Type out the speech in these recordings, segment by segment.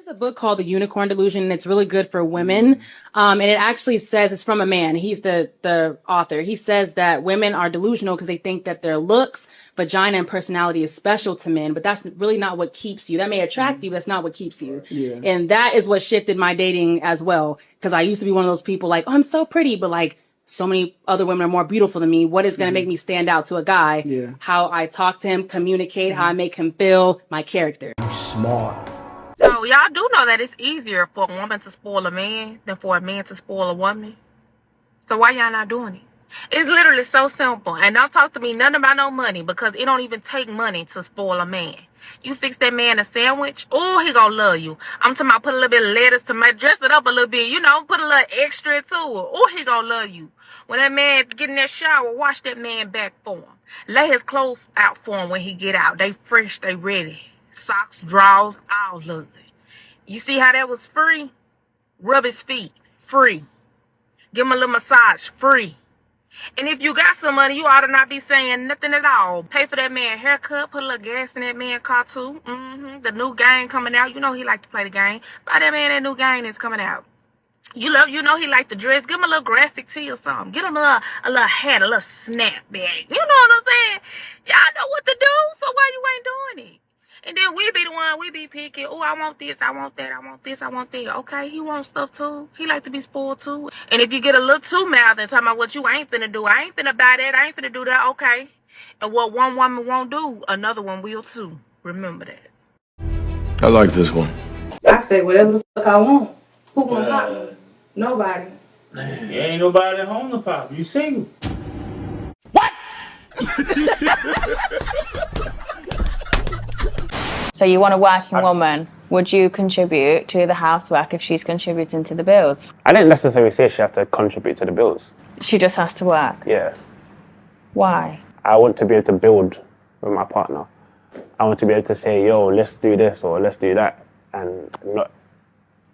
There's a book called The Unicorn Delusion, and it's really good for women. And it actually says, it's from a man. He's the author. He says that women are delusional because they think that their looks, vagina, and personality is special to men, but that's really not what keeps you. That may attract you, but that's not what keeps you. Yeah. And that is what shifted my dating as well. Because I used to be one of those people like, oh, I'm so pretty, but like, so many other women are more beautiful than me. What is going to make me stand out to a guy? Yeah. How I talk to him, communicate, how I make him feel, my character. You're smart. So y'all do know that it's easier for a woman to spoil a man than for a man to spoil a woman. So why y'all not doing it? It's literally so simple. And don't talk to me nothing about no money, because it don't even take money to spoil a man. You fix that man a sandwich, oh, he gonna love you. I'm talking about put a little bit of lettuce, tomato, dress it up a little bit, you know, put a little extra to it. Oh, he gonna love you. When that man get in that shower, wash that man back for him. Lay his clothes out for him when he get out. They fresh, they ready. Socks, drawers, all of it. You see how that was free? Rub his feet, free. Give him a little massage, free. And if you got some money, you ought to not be saying nothing at all. Pay for that man haircut, put a little gas in that man car too. The new game coming out. You know he like to play the game. Buy that man that new game that's coming out. You know he like to dress. Give him a little graphic tee or something. Get him a little hat, a little snap bag. You know what I'm saying? Y'all know what to do, so why you ain't doing it? And then we be the one, we be picking. Oh, I want this, I want that, I want this, I want that. Okay, he wants stuff too. He like to be spoiled too. And if you get a little too mad and talking about what you ain't finna do, I ain't finna buy that, I ain't finna do that, okay. And what one woman won't do, another one will too. Remember that. I like this one. I say whatever the fuck I want. Who gonna pop me? Nobody. Man, you ain't nobody at home to pop. You single. What? So you want a working woman. Would you contribute to the housework if she's contributing to the bills? I didn't necessarily say she has to contribute to the bills. She just has to work? Yeah. Why? I want to be able to build with my partner. I want to be able to say, yo, let's do this or let's do that. And not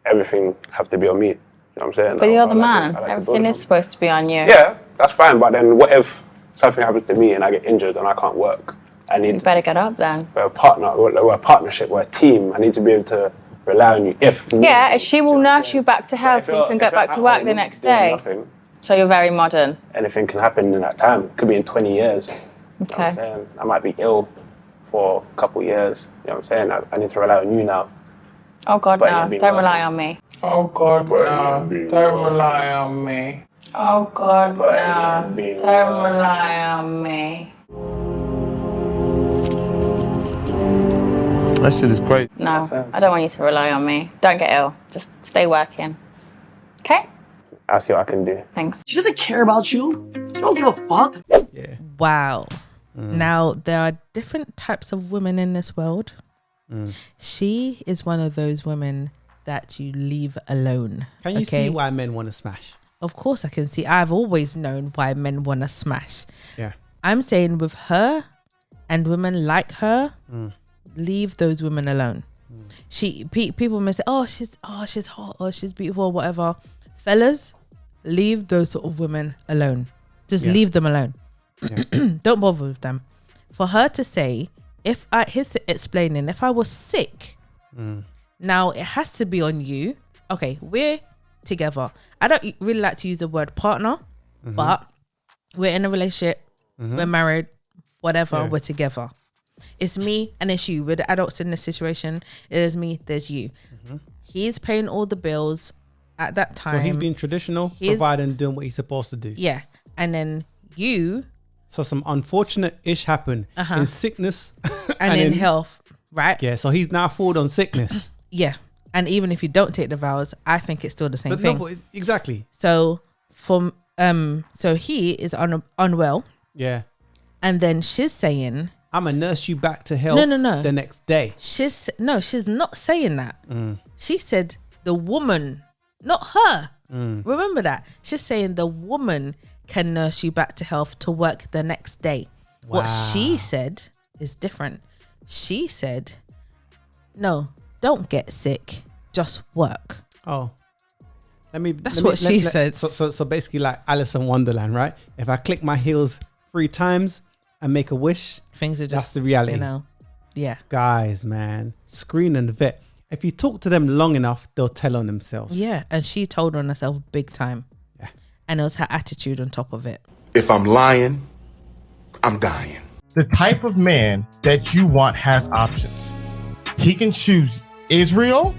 everything have to be on me. You know what I'm saying? But you're the man. Everything is supposed to be on you. Yeah, that's fine. But then what if something happens to me and I get injured and I can't work? You better get up then. We're a partner, we're a partnership, we're a team. I need to be able to rely on you if... Yeah, she will nurse you back to health so you can get back to work the next day. Nothing, so you're very modern. Anything can happen in that time. It could be in 20 years. Okay. You know what I'm saying? I might be ill for a couple of years. You know what I'm saying? I need to rely on you now. Oh God, no. Don't rely on me. Oh God, no. Don't rely on me. Oh God, no. Don't rely on me. That shit is great. No, I don't want you to rely on me. Don't get ill. Just stay working. Okay? I'll see what I can do. Thanks. She doesn't care about you. She don't give a fuck. Yeah. Wow. Now, there are different types of women in this world. She is one of those women that you leave alone. Can you see why men want to smash? Of course I can see. I've always known why men want to smash. Yeah. I'm saying with her and women like her, leave those women alone. People may say, oh she's hot or she's beautiful or whatever. Fellas, leave those sort of women alone. Just leave them alone. Don't bother with them. For her to say, here's explaining, if I was sick, now it has to be on you. Okay, we're together. I don't really like to use the word partner, but we're in a relationship, we're married, whatever, we're together. It's me and it's you. We're the adults in this situation. It is me, there's you. He's paying all the bills at that time. So he's being traditional, providing, doing what he's supposed to do. Yeah. And then you... So some unfortunate ish happened in sickness. and in health, right? Yeah, so he's now forward on sickness. Yeah. And even if you don't take the vows, I think it's still the same thing. No, but exactly. So so he is unwell. Yeah. And then she's saying... I'm going to nurse you back to health the next day. She's not saying that. She said the woman, not her. Remember that. She's saying the woman can nurse you back to health to work the next day. Wow. What she said is different. She said, no, don't get sick. Just work. Oh. That's what she said. So basically like Alice in Wonderland, right? If I click my heels 3 times and make a wish, things are just, that's the reality. You know, yeah. Guys, man, screen and vet. If you talk to them long enough, they'll tell on themselves. Yeah, and she told on herself big time. Yeah. And it was her attitude on top of it. If I'm lying, I'm dying. The type of man that you want has options. He can choose Israel,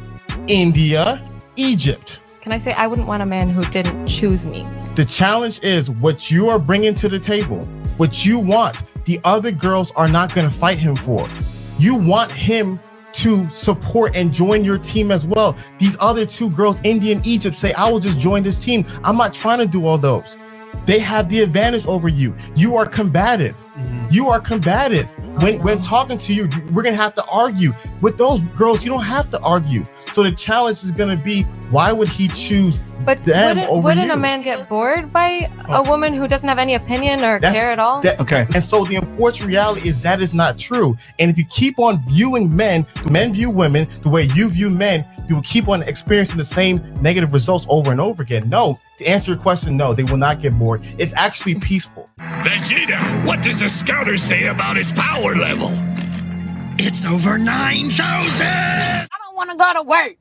India, Egypt. Can I say I wouldn't want a man who didn't choose me? The challenge is what you are bringing to the table, what you want. The other girls are not going to fight him for. You want him to support and join your team as well. These other two girls, India and Egypt, say, I will just join this team. I'm not trying to do all those. They have the advantage over you. You are combative. You are combative. When talking to you, we're going to have to argue. With those girls, you don't have to argue. So the challenge is going to be, why would he choose them over wouldn't you? a man get bored by a woman who doesn't have any opinion or care at all? Okay. And so the unfortunate reality is that is not true. And if you keep on viewing men view women the way you view men, you will keep on experiencing the same negative results over and over again. No, to answer your question, no, they will not get bored. It's actually peaceful. Vegeta, what does the scouter say about his power level? It's over 9,000! I don't want to go to work.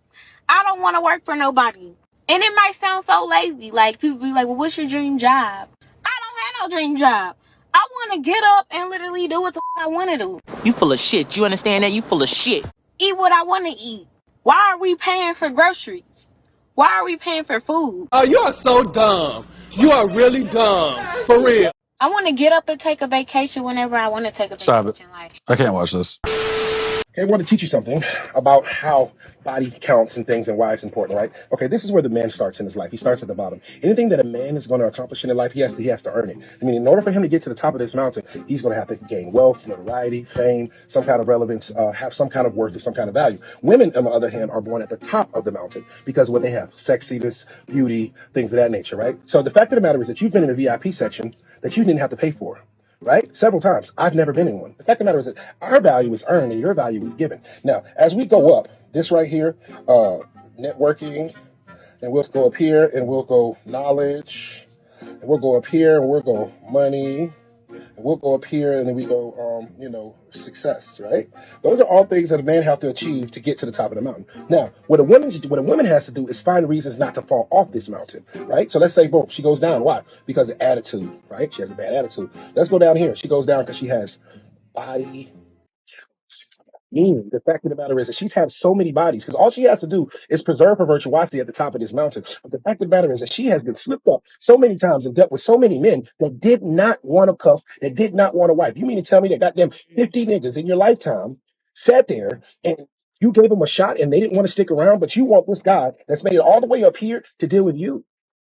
I don't want to work for nobody. And it might sound so lazy. Like, people be like, well, what's your dream job? I don't have no dream job. I want to get up and literally do what the I want to do. You full of shit. You understand that? You full of shit. Eat what I want to eat. Why are we paying for groceries? Why are we paying for food? Oh, you are so dumb. You are really dumb. For real. I want to get up and take a vacation whenever I want to take a vacation. Stop it. I can't watch this. Okay, I want to teach you something about how body counts and things and why it's important, right? Okay, this is where the man starts in his life. He starts at the bottom. Anything that a man is going to accomplish in his life, he has to earn it. I mean, in order for him to get to the top of this mountain, he's going to have to gain wealth, notoriety, fame, some kind of relevance, have some kind of worth or some kind of value. Women, on the other hand, are born at the top of the mountain because what they have, sexiness, beauty, things of that nature, right? So the fact of the matter is that you've been in a VIP section that you didn't have to pay for. Right? Several times. I've never been in one. The fact of the matter is that our value is earned and your value is given. Now, as we go up, this right here, networking, and we'll go up here and we'll go knowledge, and we'll go up here and we'll go money, and we'll go up here and then we go, success, right? Those are all things that a man have to achieve to get to the top of the mountain. Now, what a woman has to do is find reasons not to fall off this mountain, right? So let's say, boom, she goes down. Why? Because of attitude, right? She has a bad attitude. Let's go down here. She goes down because she has body. The fact of the matter is that she's had so many bodies because all she has to do is preserve her virtuosity at the top of this mountain. But the fact of the matter is that she has been slipped up so many times and dealt with so many men that did not want a cuff, that did not want a wife. You mean to tell me that goddamn 50 niggas in your lifetime sat there and you gave them a shot and they didn't want to stick around, but you want this guy that's made it all the way up here to deal with you?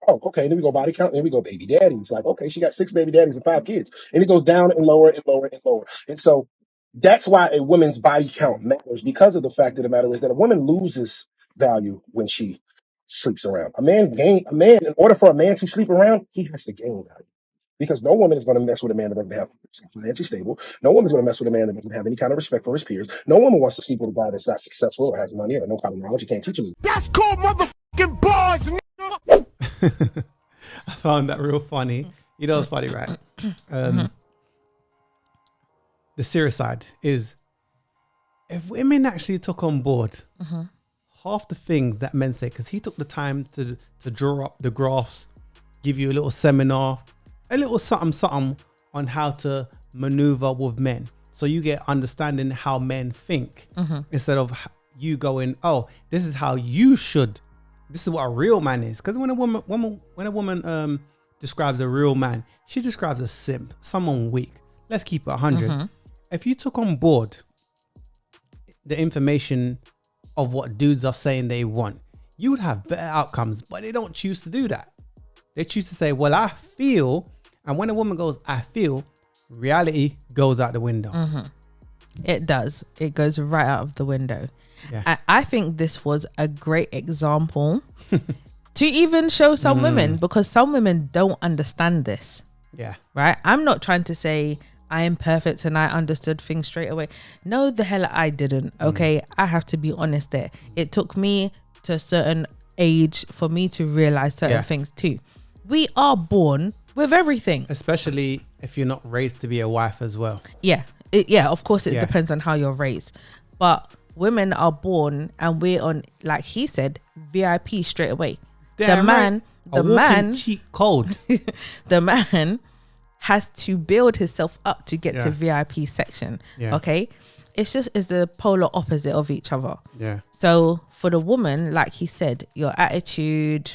Oh, okay. Then we go body count. And then we go baby daddies. Like, okay, she got 6 baby daddies and 5 kids. And it goes down and lower and lower and lower. And so that's why a woman's body count matters, because of the fact of the matter is that a woman loses value when she sleeps around. A man, in order for a man to sleep around, he has to gain value. Because no woman is going to mess with a man that doesn't have financially stable. No woman's going to mess with a man that doesn't have any kind of respect for his peers. No woman wants to sleep with a guy that's not successful or has money or no kind of knowledge. You can't teach him. That's called motherfucking bars, nigga. I found that real funny. You know, it's funny, right? The serious side is if women actually took on board half the things that men say, because he took the time to draw up the graphs, give you a little seminar, a little something on how to maneuver with men. So you get understanding how men think instead of you going, oh, this is how you should. This is what a real man is. Because when a woman describes a real man, she describes a simp, someone weak. Let's keep it 100. If you took on board the information of what dudes are saying they want, you would have better outcomes, but they don't choose to do that. They choose to say, well, I feel, and when a woman goes, I feel, reality goes out the window. It does. It goes right out of the window. Yeah. I think this was a great example to even show some women, because some women don't understand this. Yeah. Right? I'm not trying to say I am perfect and I understood things straight away. No, the hell I didn't. Okay. I have to be honest there. It took me to a certain age for me to realize certain things too. We are born with everything. Especially if you're not raised to be a wife as well. Yeah. Of course it depends on how you're raised. But women are born and we're on, like he said, VIP straight away. Damn the man cheat code. The man has to build himself up to get to Yeah. VIP section. Yeah. Okay, it's the polar opposite of each other. Yeah. So for the woman, like he said, your attitude,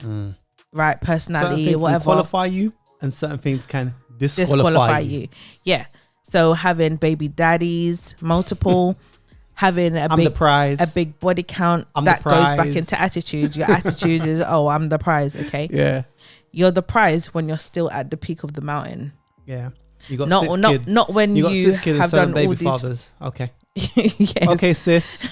right, Certain personality, things whatever, can qualify you, and certain things can disqualify you. Yeah. So having baby daddies, multiple, having I'm the prize. a big body count, I'm that the goes back prize. into attitude. Your attitude is, oh, I'm the prize. Okay. Yeah. You're the prize when you're still at the peak of the mountain. Yeah. You got Not 6 not kids. not when you got you 6 kids have and 7 done baby all these. fathers. Okay. Yes. Okay, sis.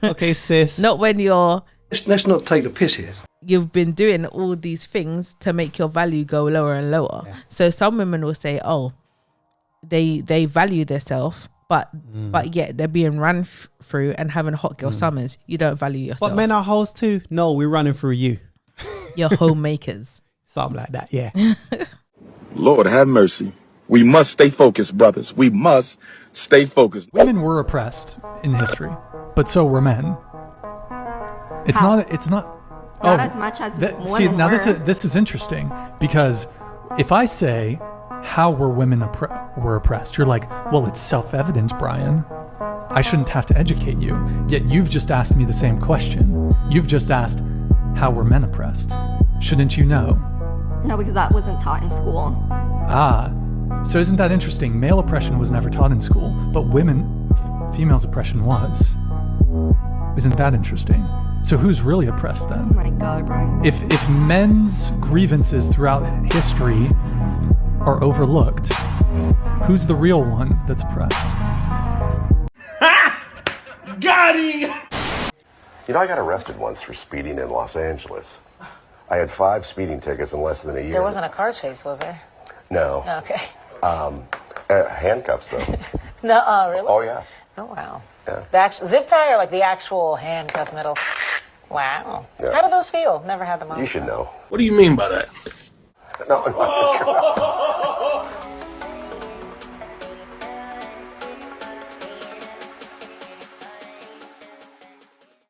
Okay, sis. Not when you're. Let's not take the piss here. You've been doing all these things to make your value go lower and lower. Yeah. So some women will say, oh, they value themselves, but yet they're being run through and having hot girl summers. You don't value yourself. But men are hoes too. No, we're running through you. You're homemakers. Something like that. Yeah. Lord have mercy. We must stay focused, brothers. We must stay focused. Women were oppressed in history, but so were men. It's not. Not as much as women now were. this is interesting, because if I say, how were women were oppressed, you're like, well, it's self-evident, Brian. I shouldn't have to educate you. Yet you've just asked me the same question. You've just asked, how were men oppressed? Shouldn't you know? No, because that wasn't taught in school. Ah, so isn't that interesting? Male oppression was never taught in school, but females' oppression was. Isn't that interesting? So who's really oppressed then? Oh my God, Brian. If men's grievances throughout history are overlooked, who's the real one that's oppressed? Got him! You know, I got arrested once for speeding in Los Angeles. I had 5 speeding tickets in less than a year. There wasn't a car chase, was there? No. Okay. Handcuffs, though. No, really? Oh, yeah. Oh, wow. Yeah. The actual zip tie or like the actual handcuff middle? Wow. Yeah. How do those feel? Never had them on. You should know. What do you mean by that? No.